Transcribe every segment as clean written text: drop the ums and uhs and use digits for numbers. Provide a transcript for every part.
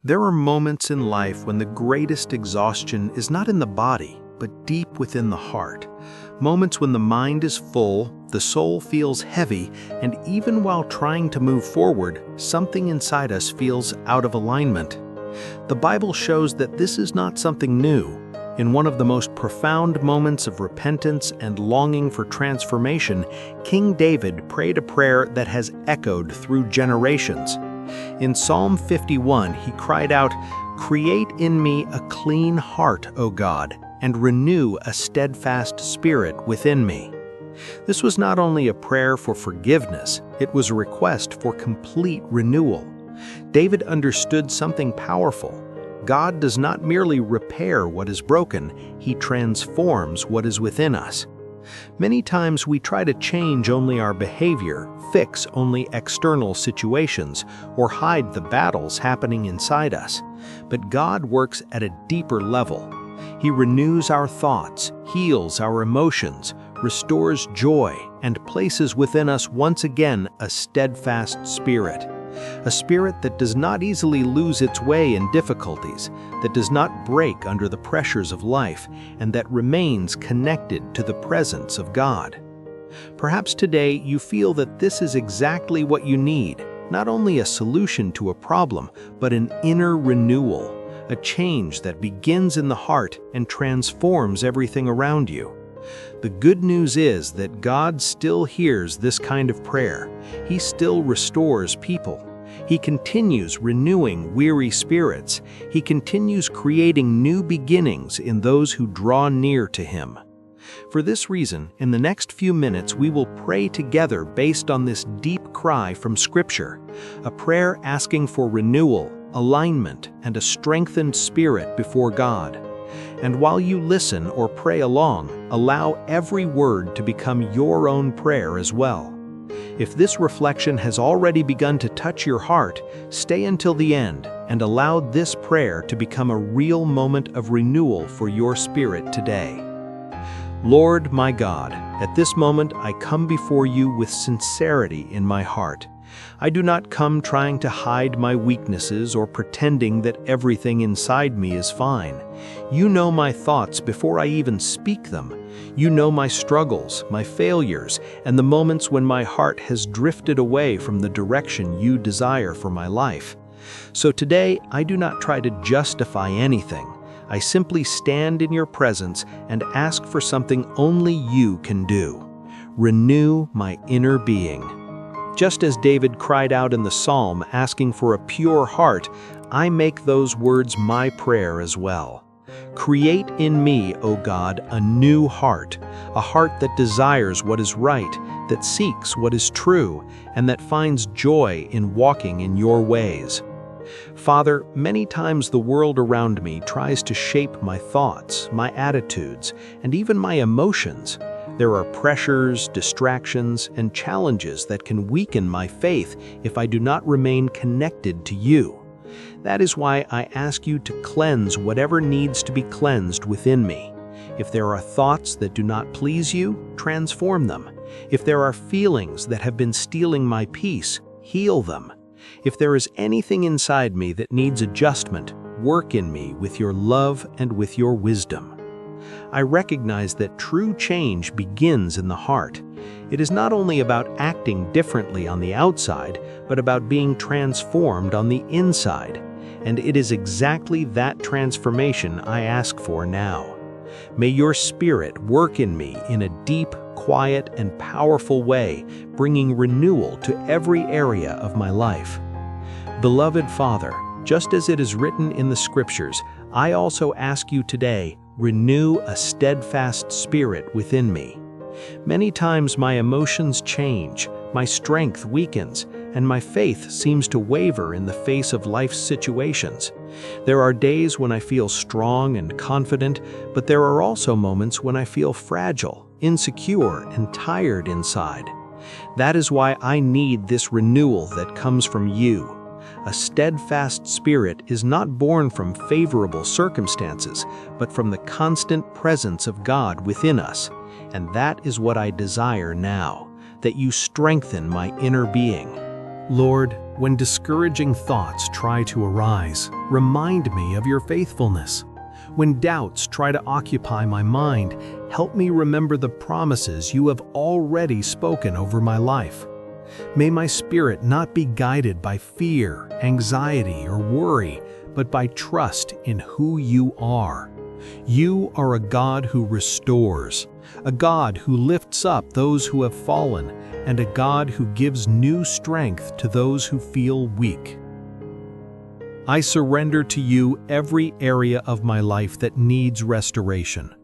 There are moments in life when the greatest exhaustion is not in the body, but deep within the heart. Moments when the mind is full, the soul feels heavy, and even while trying to move forward, something inside us feels out of alignment. The Bible shows that this is not something new. In one of the most profound moments of repentance and longing for transformation, King David prayed a prayer that has echoed through generations. In Psalm 51, he cried out, "Create in me a clean heart, O God, and renew a steadfast spirit within me." This was not only a prayer for forgiveness, it was a request for complete renewal. David understood something powerful. God does not merely repair what is broken, He transforms what is within us. Many times we try to change only our behavior, fix only external situations, or hide the battles happening inside us. But God works at a deeper level. He renews our thoughts, heals our emotions, restores joy, and places within us once again a steadfast spirit. A spirit that does not easily lose its way in difficulties, that does not break under the pressures of life, and that remains connected to the presence of God. Perhaps today you feel that this is exactly what you need, not only a solution to a problem, but an inner renewal, a change that begins in the heart and transforms everything around you. The good news is that God still hears this kind of prayer. He still restores people. He continues renewing weary spirits. He continues creating new beginnings in those who draw near to Him. For this reason, in the next few minutes, we will pray together based on this deep cry from Scripture, a prayer asking for renewal, alignment, and a strengthened spirit before God. And while you listen or pray along, allow every word to become your own prayer as well. If this reflection has already begun to touch your heart, stay until the end and allow this prayer to become a real moment of renewal for your spirit today. Lord my God, at this moment I come before you with sincerity in my heart. I do not come trying to hide my weaknesses or pretending that everything inside me is fine. You know my thoughts before I even speak them. You know my struggles, my failures, and the moments when my heart has drifted away from the direction you desire for my life. So today, I do not try to justify anything. I simply stand in your presence and ask for something only you can do. Renew my inner being. Just as David cried out in the psalm asking for a pure heart, I make those words my prayer as well. Create in me, O God, a new heart, a heart that desires what is right, that seeks what is true, and that finds joy in walking in your ways. Father, many times the world around me tries to shape my thoughts, my attitudes, and even my emotions. There are pressures, distractions, and challenges that can weaken my faith if I do not remain connected to you. That is why I ask you to cleanse whatever needs to be cleansed within me. If there are thoughts that do not please you, transform them. If there are feelings that have been stealing my peace, heal them. If there is anything inside me that needs adjustment, work in me with your love and with your wisdom. I recognize that true change begins in the heart. It is not only about acting differently on the outside, but about being transformed on the inside. And it is exactly that transformation I ask for now. May your Spirit work in me in a deep, quiet, and powerful way, bringing renewal to every area of my life. Beloved Father, just as it is written in the Scriptures, I also ask you today, renew a steadfast spirit within me. Many times my emotions change, my strength weakens, and my faith seems to waver in the face of life's situations. There are days when I feel strong and confident, but there are also moments when I feel fragile, insecure, and tired inside. That is why I need this renewal that comes from you. A steadfast spirit is not born from favorable circumstances, but from the constant presence of God within us. And that is what I desire now, that you strengthen my inner being. Lord, when discouraging thoughts try to arise, remind me of your faithfulness. When doubts try to occupy my mind, help me remember the promises you have already spoken over my life. May my spirit not be guided by fear, anxiety, or worry, but by trust in who you are. You are a God who restores, a God who lifts up those who have fallen, and a God who gives new strength to those who feel weak. I surrender to you every area of my life that needs restoration.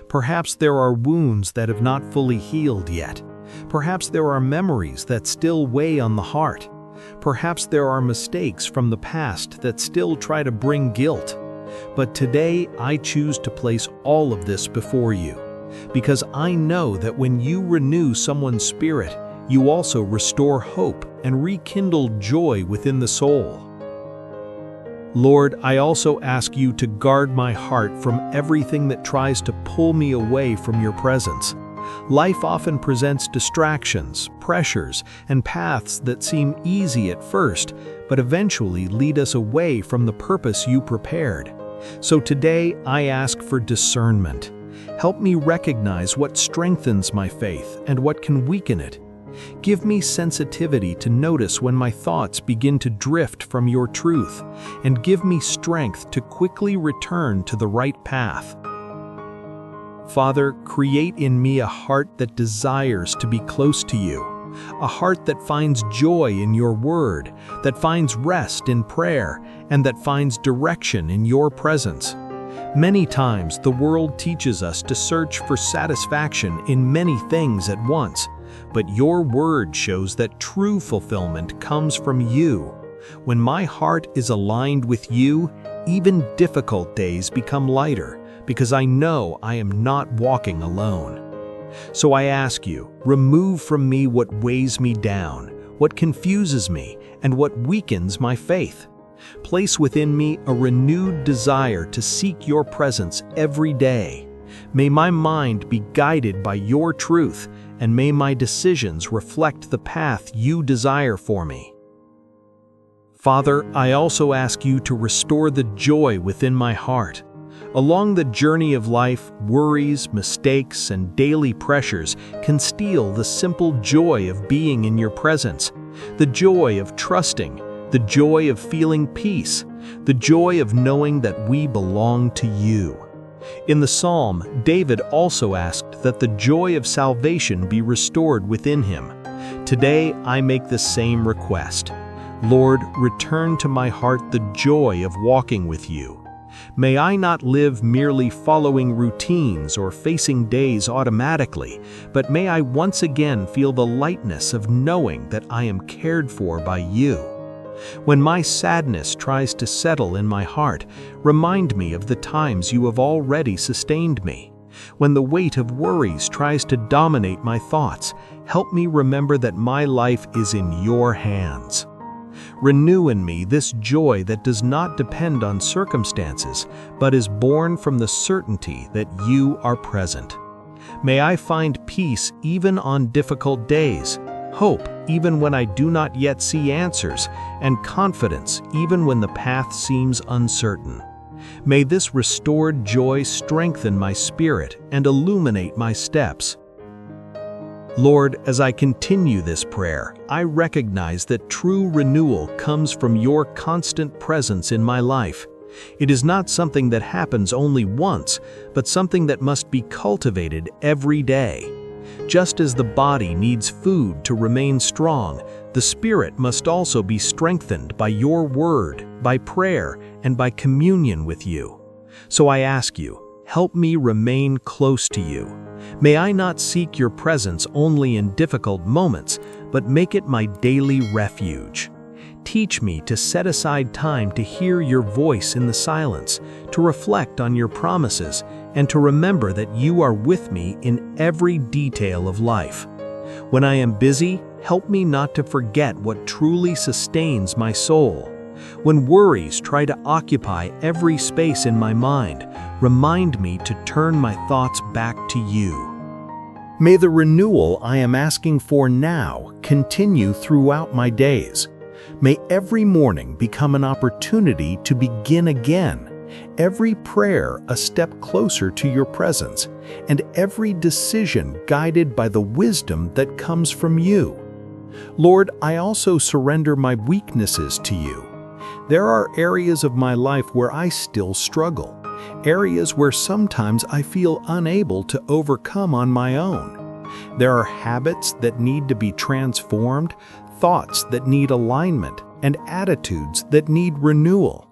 Perhaps there are wounds that have not fully healed yet. Perhaps there are memories that still weigh on the heart. Perhaps there are mistakes from the past that still try to bring guilt. But today I choose to place all of this before you, because I know that when you renew someone's spirit, you also restore hope and rekindle joy within the soul. Lord, I also ask you to guard my heart from everything that tries to pull me away from your presence. Life often presents distractions, pressures, and paths that seem easy at first, but eventually lead us away from the purpose you prepared. So today, I ask for discernment. Help me recognize what strengthens my faith and what can weaken it. Give me sensitivity to notice when my thoughts begin to drift from your truth, and give me strength to quickly return to the right path. Father, create in me a heart that desires to be close to you, a heart that finds joy in your word, that finds rest in prayer, and that finds direction in your presence. Many times the world teaches us to search for satisfaction in many things at once, but your word shows that true fulfillment comes from you. When my heart is aligned with you, even difficult days become lighter, because I know I am not walking alone. So I ask you, remove from me what weighs me down, what confuses me, and what weakens my faith. Place within me a renewed desire to seek your presence every day. May my mind be guided by your truth, and may my decisions reflect the path you desire for me. Father, I also ask you to restore the joy within my heart. Along the journey of life, worries, mistakes, and daily pressures can steal the simple joy of being in your presence, the joy of trusting, the joy of feeling peace, the joy of knowing that we belong to you. In the Psalm, David also asked that the joy of salvation be restored within him. Today, I make the same request. Lord, return to my heart the joy of walking with you. May I not live merely following routines or facing days automatically, but may I once again feel the lightness of knowing that I am cared for by you. When my sadness tries to settle in my heart, remind me of the times you have already sustained me. When the weight of worries tries to dominate my thoughts, help me remember that my life is in your hands. Renew in me this joy that does not depend on circumstances, but is born from the certainty that you are present. May I find peace even on difficult days, hope even when I do not yet see answers, and confidence even when the path seems uncertain. May this restored joy strengthen my spirit and illuminate my steps. Lord, as I continue this prayer, I recognize that true renewal comes from your constant presence in my life. It is not something that happens only once, but something that must be cultivated every day. Just as the body needs food to remain strong, the spirit must also be strengthened by your word, by prayer, and by communion with you. So I ask you, help me remain close to you. May I not seek your presence only in difficult moments, but make it my daily refuge. Teach me to set aside time to hear your voice in the silence, to reflect on your promises, and to remember that you are with me in every detail of life. When I am busy, help me not to forget what truly sustains my soul. When worries try to occupy every space in my mind, remind me to turn my thoughts back to you. May the renewal I am asking for now continue throughout my days. May every morning become an opportunity to begin again, every prayer a step closer to your presence, and every decision guided by the wisdom that comes from you. Lord, I also surrender my weaknesses to you. There are areas of my life where I still struggle, areas where sometimes I feel unable to overcome on my own. There are habits that need to be transformed, thoughts that need alignment, and attitudes that need renewal.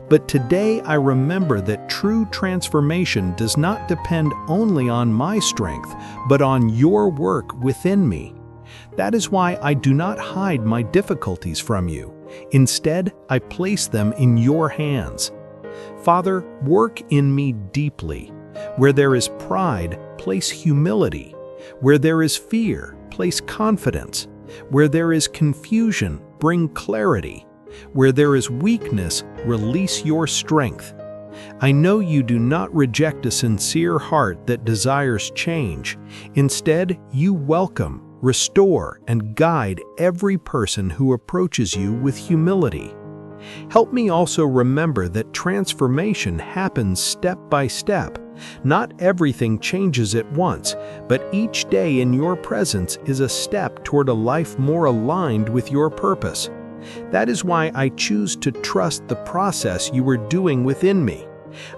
But today I remember that true transformation does not depend only on my strength, but on your work within me. That is why I do not hide my difficulties from you. Instead, I place them in your hands. Father, work in me deeply. Where there is pride, place humility. Where there is fear, place confidence. Where there is confusion, bring clarity. Where there is weakness, release your strength. I know you do not reject a sincere heart that desires change. Instead, you welcome, restore, and guide every person who approaches you with humility. Help me also remember that transformation happens step by step. Not everything changes at once, but each day in your presence is a step toward a life more aligned with your purpose. That is why I choose to trust the process you are doing within me.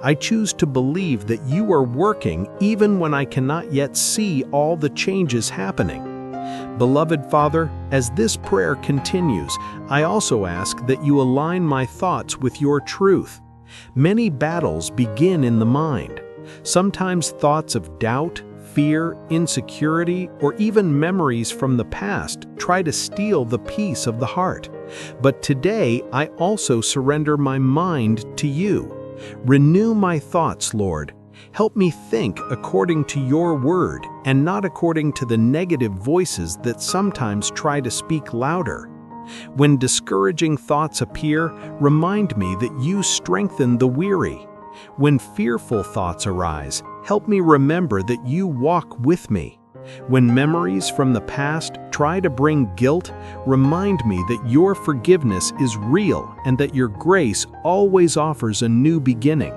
I choose to believe that you are working even when I cannot yet see all the changes happening. Beloved Father, as this prayer continues, I also ask that you align my thoughts with your truth. Many battles begin in the mind. Sometimes thoughts of doubt, fear, insecurity, or even memories from the past try to steal the peace of the heart. But today, I also surrender my mind to you. Renew my thoughts, Lord. Help me think according to your word and not according to the negative voices that sometimes try to speak louder. When discouraging thoughts appear, remind me that you strengthen the weary. When fearful thoughts arise, help me remember that you walk with me. When memories from the past try to bring guilt, remind me that your forgiveness is real and that your grace always offers a new beginning.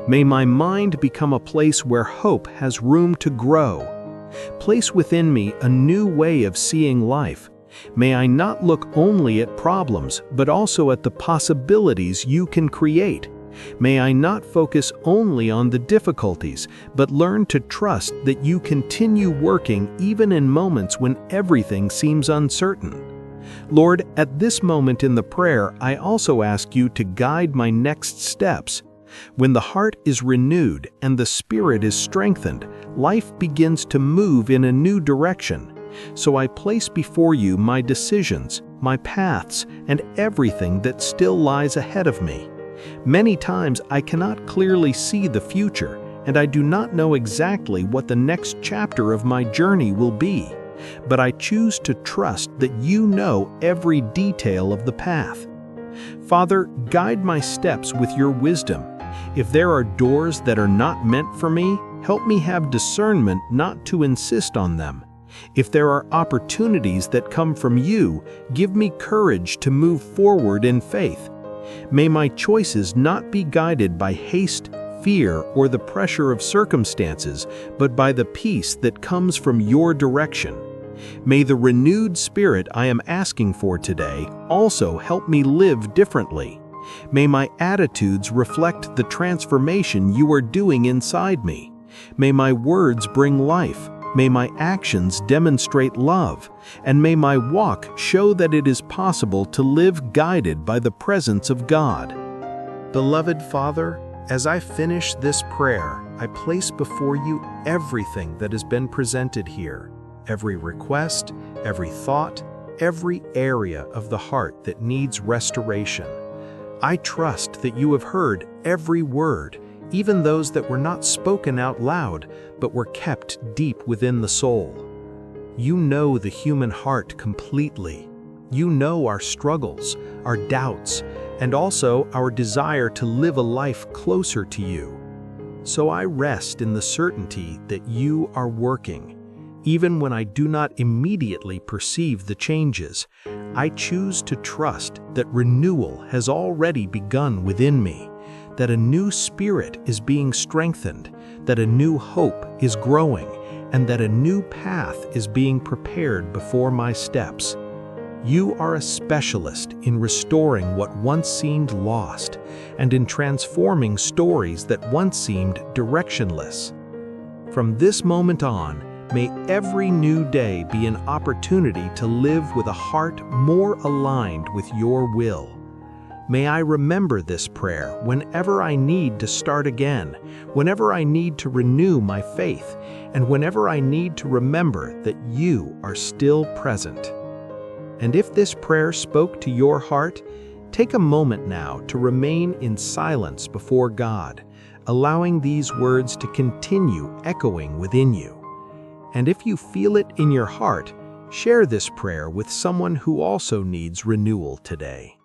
May my mind become a place where hope has room to grow. Place within me a new way of seeing life. May I not look only at problems, but also at the possibilities you can create. May I not focus only on the difficulties, but learn to trust that you continue working even in moments when everything seems uncertain. Lord, at this moment in the prayer, I also ask you to guide my next steps. When the heart is renewed and the spirit is strengthened, life begins to move in a new direction. So I place before you my decisions, my paths, and everything that still lies ahead of me. Many times I cannot clearly see the future, and I do not know exactly what the next chapter of my journey will be. But I choose to trust that you know every detail of the path. Father, guide my steps with your wisdom. If there are doors that are not meant for me, help me have discernment not to insist on them. If there are opportunities that come from you, give me courage to move forward in faith. May my choices not be guided by haste, fear, or the pressure of circumstances, but by the peace that comes from your direction. May the renewed spirit I am asking for today also help me live differently. May my attitudes reflect the transformation you are doing inside me. May my words bring life. May my actions demonstrate love, and may my walk show that it is possible to live guided by the presence of God. Beloved Father, as I finish this prayer, I place before you everything that has been presented here, every request, every thought, every area of the heart that needs restoration. I trust that you have heard every word, even those that were not spoken out loud, but were kept deep within the soul. You know the human heart completely. You know our struggles, our doubts, and also our desire to live a life closer to you. So I rest in the certainty that you are working. Even when I do not immediately perceive the changes, I choose to trust that renewal has already begun within me, that a new spirit is being strengthened, that a new hope is growing, and that a new path is being prepared before my steps. You are a specialist in restoring what once seemed lost and in transforming stories that once seemed directionless. From this moment on, may every new day be an opportunity to live with a heart more aligned with your will. May I remember this prayer whenever I need to start again, whenever I need to renew my faith, and whenever I need to remember that you are still present. And if this prayer spoke to your heart, take a moment now to remain in silence before God, allowing these words to continue echoing within you. And if you feel it in your heart, share this prayer with someone who also needs renewal today.